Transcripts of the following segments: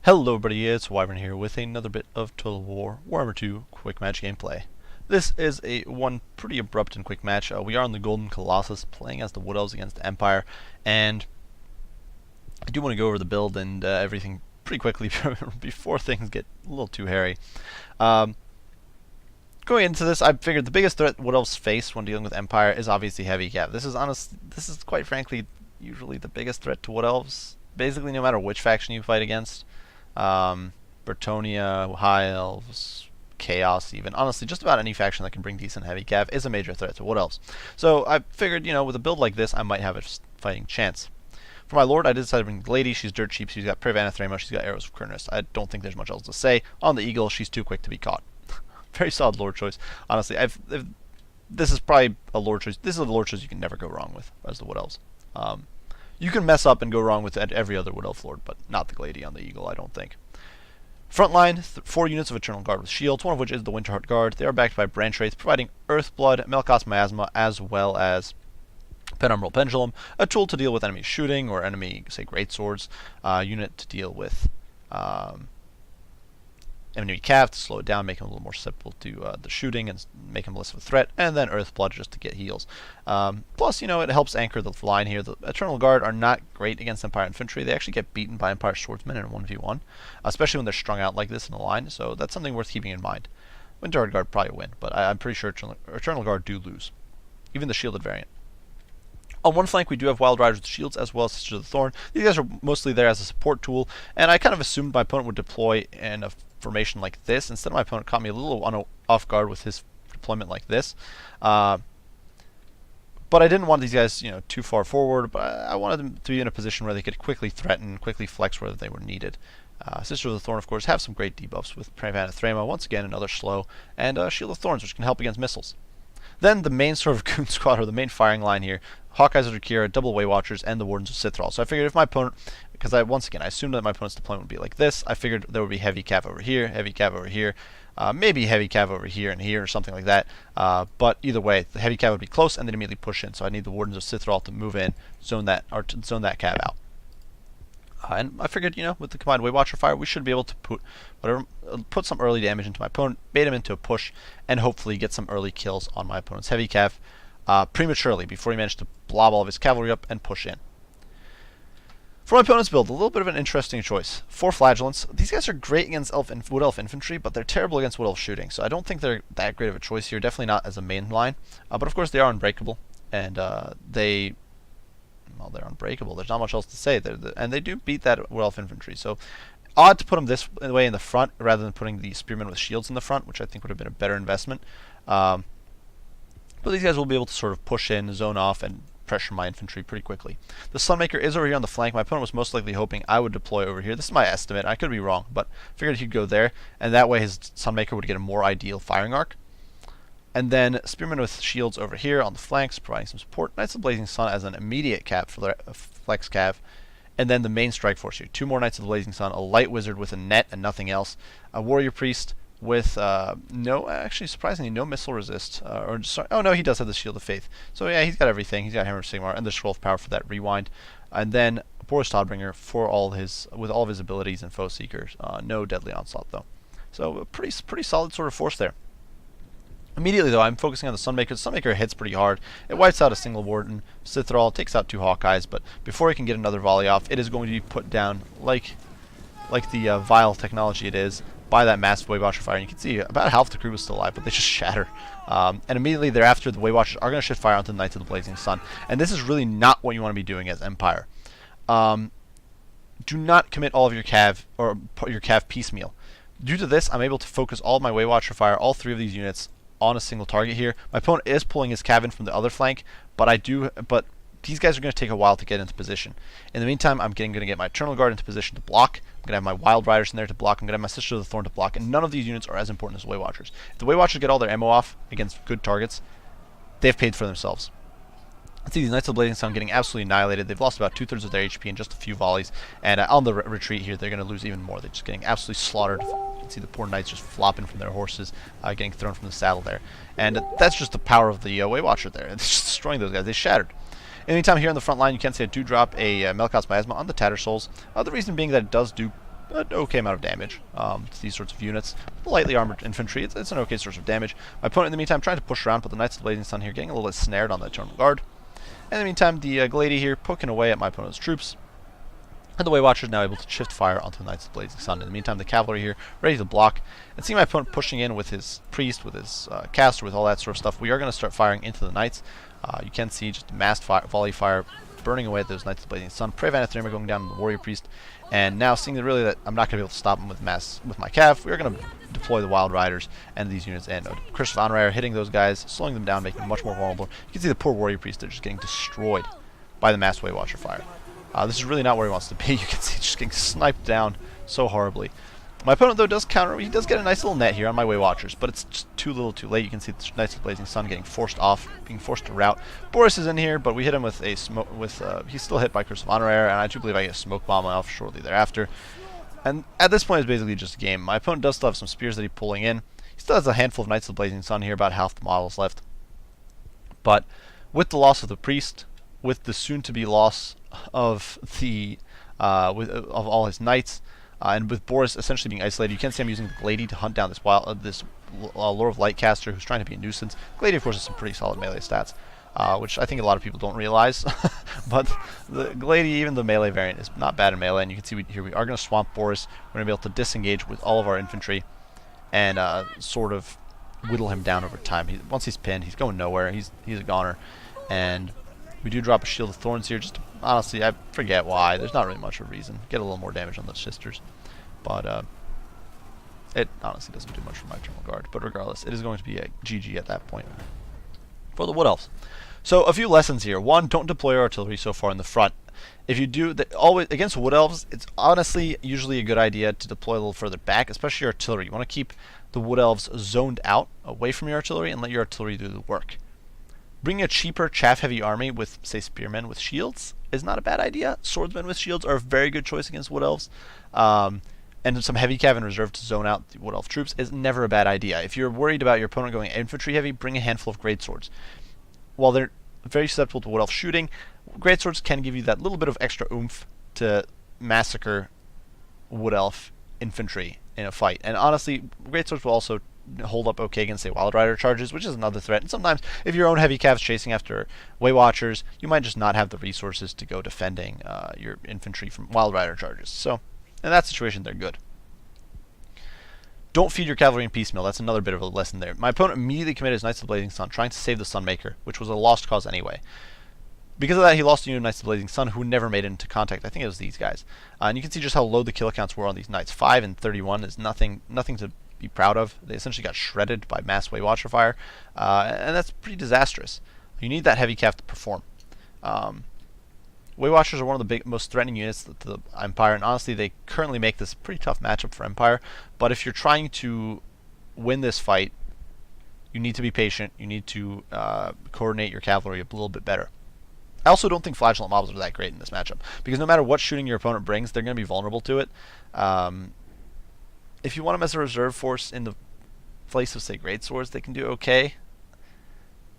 Hello everybody, it's Wyvern here with another bit of Total War Warhammer 2 quick match gameplay. This is one pretty abrupt and quick match. We are on the Golden Colossus playing as the Wood Elves against the Empire, and I do want to go over the build and everything pretty quickly before things get a little too hairy. Going into this, I figured the biggest threat Wood Elves face when dealing with Empire is obviously heavy cav. This is quite frankly usually the biggest threat to Wood Elves, basically no matter which faction you fight against. Bretonnia, High Elves, Chaos even. Honestly, just about any faction that can bring decent heavy cav is a major threat to Wood Elves. So I figured, with a build like this, I might have a fighting chance. For my Lord, I decided to bring the Lady. She's dirt cheap. She's got Prevana Threma. She's got Arrows of Kurnus. I don't think there's much else to say. On the Eagle, she's too quick to be caught. Very solid Lord choice. Honestly, this is probably a Lord choice. This is a Lord choice you can never go wrong with as the Wood Elves. You can mess up and go wrong with every other Wood Elf Lord, but not the Lady on the Eagle, I don't think. Frontline, 4 units of Eternal Guard with shields, one of which is the Winterheart Guard. They are backed by Branch Wraith, providing Earthblood, Melkos Miasma, as well as Penumbral Pendulum, a tool to deal with enemy shooting or enemy, say, greatswords, unit to deal with enemy cav to slow it down, make him a little more susceptible to the shooting and make him less of a threat, and then Earthblood just to get heals. Plus, it helps anchor the line here. The Eternal Guard are not great against Empire Infantry. They actually get beaten by Empire Swordsmen in a 1v1, especially when they're strung out like this in a line, so that's something worth keeping in mind. Winterheart Guard probably win, but I'm pretty sure Eternal Guard do lose, even the shielded variant. On one flank, we do have Wild Riders with shields as well as Sisters of the Thorn. These guys are mostly there as a support tool, and I kind of assumed my opponent would deploy in a formation like this. Instead, my opponent caught me a little off guard with his deployment like this. But I didn't want these guys, too far forward, but I wanted them to be in a position where they could quickly threaten, quickly flex where they were needed. Sisters of the Thorn, of course, have some great debuffs with Prevana Threma, once again another slow, and Shield of Thorns, which can help against missiles. Then the main sort of goon squad, or the main firing line here, Hawkeyes of Drakira, Double Way Watchers, and the Wardens of Sithral. So I figured if my opponent, because I assumed that my opponent's deployment would be like this, I figured there would be heavy cav over here, maybe heavy cav over here and here, or something like that. But either way, the heavy cav would be close and then immediately push in. So I need the Wardens of Sithral to move in, zone that cav out. And I figured, with the combined Way Watcher fire, we should be able to put some early damage into my opponent, bait him into a push, and hopefully get some early kills on my opponent's heavy cav prematurely before he managed to blob all of his cavalry up and push in. For my opponent's build, a little bit of an interesting choice. 4 Flagellants. These guys are great against Wood Elf infantry, but they're terrible against Wood Elf shooting, so I don't think they're that great of a choice here. Definitely not as a main line. But of course, they are unbreakable, and they're unbreakable. There's not much else to say. And they do beat that Wood Elf infantry. So odd to put them this way in the front rather than putting the Spearmen with shields in the front, which I think would have been a better investment. But these guys will be able to sort of push in, zone off, and pressure my infantry pretty quickly. The Sunmaker is over here on the flank. My opponent was most likely hoping I would deploy over here. This is my estimate. I could be wrong, but figured he'd go there, and that way his Sunmaker would get a more ideal firing arc. And then Spearmen with shields over here on the flanks, providing some support. Knights of the Blazing Sun as an immediate cap for their flex cav. And then the main strike force here. 2 more Knights of the Blazing Sun, a Light Wizard with a net and nothing else, a Warrior Priest with surprisingly no missile resist. Oh no, he does have the Shield of Faith. So yeah, he's got everything. He's got Hammer of Sigmar and the Scroll of Power for that rewind. And then Boris Todbringer with all of his abilities and Foe Seekers. No Deadly Onslaught though. So a pretty solid sort of force there. Immediately, though, I'm focusing on the Sunmaker. The Sunmaker hits pretty hard. It wipes out a single Warden. Sithral takes out 2 Hawkeyes, but before he can get another volley off, it is going to be put down like the vile technology it is by that massive Way Watcher fire. And you can see about half the crew is still alive, but they just shatter. And immediately thereafter, the Way Watchers are going to shift fire onto the Knights of the Blazing Sun. And this is really not what you want to be doing as Empire. Do not commit all of your cav, or your cav piecemeal. Due to this, I'm able to focus all of my Way Watcher fire, all 3 of these units, on a single target here. My opponent is pulling his cav in from the other flank, but these guys are going to take a while to get into position. In the meantime, I'm going to get my Eternal Guard into position to block. I'm going to have my Wild Riders in there to block. I'm going to have my Sisters of the Thorn to block, and none of these units are as important as Way Watchers. If the Way Watchers get all their ammo off against good targets, they've paid for themselves. Let's see these Knights of the Blazing Sun getting absolutely annihilated. They've lost about 2/3 of their HP in just a few volleys, and on the retreat here, they're going to lose even more. They're just getting absolutely slaughtered. You can see the poor Knights just flopping from their horses, getting thrown from the saddle there. And that's just the power of the Way Watcher there. It's just destroying those guys. They shattered. In the meantime, here on the front line, you can see I do drop a Melkos Miasma on the Tattersouls. The reason being that it does do an okay amount of damage to these sorts of units. Lightly armored infantry, it's an okay source of damage. My opponent, in the meantime, trying to push around, but the Knights of the Blazing Sun here getting a little bit snared on the Eternal Guard. In the meantime, the Glady here poking away at my opponent's troops. And the Way Watcher is now able to shift fire onto the Knights of the Blazing Sun. In the meantime, the cavalry here ready to block. And seeing my opponent pushing in with his priest, with his caster, with all that sort of stuff, we are going to start firing into the knights. You can see just mass volley fire burning away at those Knights of the Blazing Sun. Prey Vanathrema going down to the Warrior Priest. And now seeing that really that I'm not going to be able to stop him with my cav, we are going to deploy the Wild Riders and these units. And Curse of Anrei hitting those guys, slowing them down, making them much more vulnerable. You can see the poor Warrior Priest, they're just getting destroyed by the mass Way Watcher fire. This is really not where he wants to be. You can see just getting sniped down so horribly. My opponent, though, does counter. He does get a nice little net here on my Way Watchers, but it's just too little too late. You can see the Knights of the Blazing Sun getting forced off, being forced to rout. Boris is in here, but we hit him with a smoke. He's still hit by Curse of Honor, and I do believe I get a smoke bomb off shortly thereafter. And at this point, it's basically just a game. My opponent does still have some spears that he's pulling in. He still has a handful of Knights of the Blazing Sun here, about half the models left. But with the loss of the priest, with the soon-to-be loss of the of all his knights, and with Boris essentially being isolated, you can see I'm using the Glady to hunt down this Lore of Light caster who's trying to be a nuisance. Glady, of course, has some pretty solid melee stats, which I think a lot of people don't realize. But the Glady, even the melee variant, is not bad in melee, and you can see here we are going to swamp Boris. We're going to be able to disengage with all of our infantry and sort of whittle him down over time. Once he's pinned, he's going nowhere. He's a goner, and we do drop a Shield of Thorns here. Just honestly, I forget why. There's not really much of a reason. Get a little more damage on those sisters, but it honestly doesn't do much for my Eternal Guard. But regardless, it is going to be a GG at that point for the Wood Elves. So a few lessons here. One, don't deploy your artillery so far in the front. If you do, always against Wood Elves, it's honestly usually a good idea to deploy a little further back, especially your artillery. You want to keep the Wood Elves zoned out away from your artillery and let your artillery do the work. Bringing a cheaper chaff-heavy army with, say, spearmen with shields is not a bad idea. Swordsmen with shields are a very good choice against Wood Elves. And some heavy cav in reserve to zone out the Wood Elf troops is never a bad idea. If you're worried about your opponent going infantry heavy, bring a handful of greatswords. While they're very susceptible to Wood Elf shooting, greatswords can give you that little bit of extra oomph to massacre Wood Elf infantry in a fight. And honestly, greatswords will also hold up okay against, say, Wild Rider charges, which is another threat. And sometimes, if your own heavy cav's chasing after Way Watchers, you might just not have the resources to go defending your infantry from Wild Rider charges. So, in that situation, they're good. Don't feed your cavalry in piecemeal. That's another bit of a lesson there. My opponent immediately committed his Knights of the Blazing Sun, trying to save the Sunmaker, which was a lost cause anyway. Because of that, he lost the unit of Knights of the Blazing Sun, who never made it into contact. I think it was these guys. And you can see just how low the kill counts were on these knights. 5 and 31 is nothing to be proud of. They essentially got shredded by mass Way Watcher fire, and that's pretty disastrous. You need that heavy cav to perform. Way Watchers are one of the most threatening units to the Empire, and honestly, they currently make this a pretty tough matchup for Empire. But if you're trying to win this fight, you need to be patient. You need to coordinate your cavalry a little bit better. I also don't think Flagellant mobs are that great in this matchup, because no matter what shooting your opponent brings, they're going to be vulnerable to it. If you want them as a reserve force in the place of, say, greatswords, they can do okay,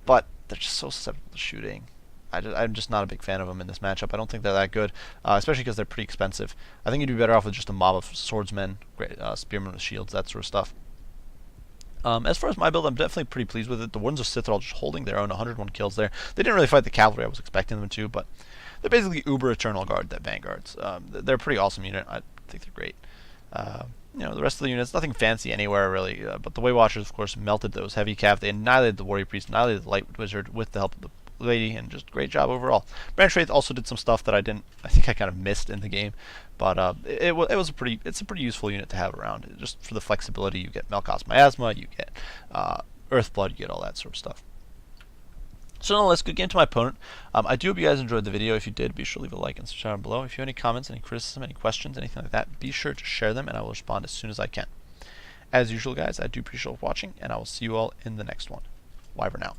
but they're just so susceptible to shooting. I'm just not a big fan of them in this matchup. I don't think they're that good, especially because they're pretty expensive. I think you'd be better off with just a mob of swordsmen, spearmen with shields, that sort of stuff. As far as my build, I'm definitely pretty pleased with it. The Wardens of Sith are all just holding their own, 101 kills there. They didn't really fight the cavalry I was expecting them to, but they're basically uber Eternal Guard, that Vanguards. They're a pretty awesome unit. I think they're great. You know, the rest of the units, nothing fancy anywhere really, but the Way Watchers, of course, melted those heavy cav. They annihilated the Warrior Priest, annihilated the Light Wizard with the help of the Lady, and just great job overall. Branch Wraith also did some stuff that I think I kind of missed in the game, but it's a pretty useful unit to have around. Just for the flexibility, you get Melkos Miasma, you get Earthblood, you get all that sort of stuff. So nonetheless, good game to my opponent. I do hope you guys enjoyed the video. If you did, be sure to leave a like and subscribe down below. If you have any comments, any criticism, any questions, anything like that, be sure to share them, and I will respond as soon as I can. As usual, guys, I do appreciate watching, and I will see you all in the next one. Bye for now.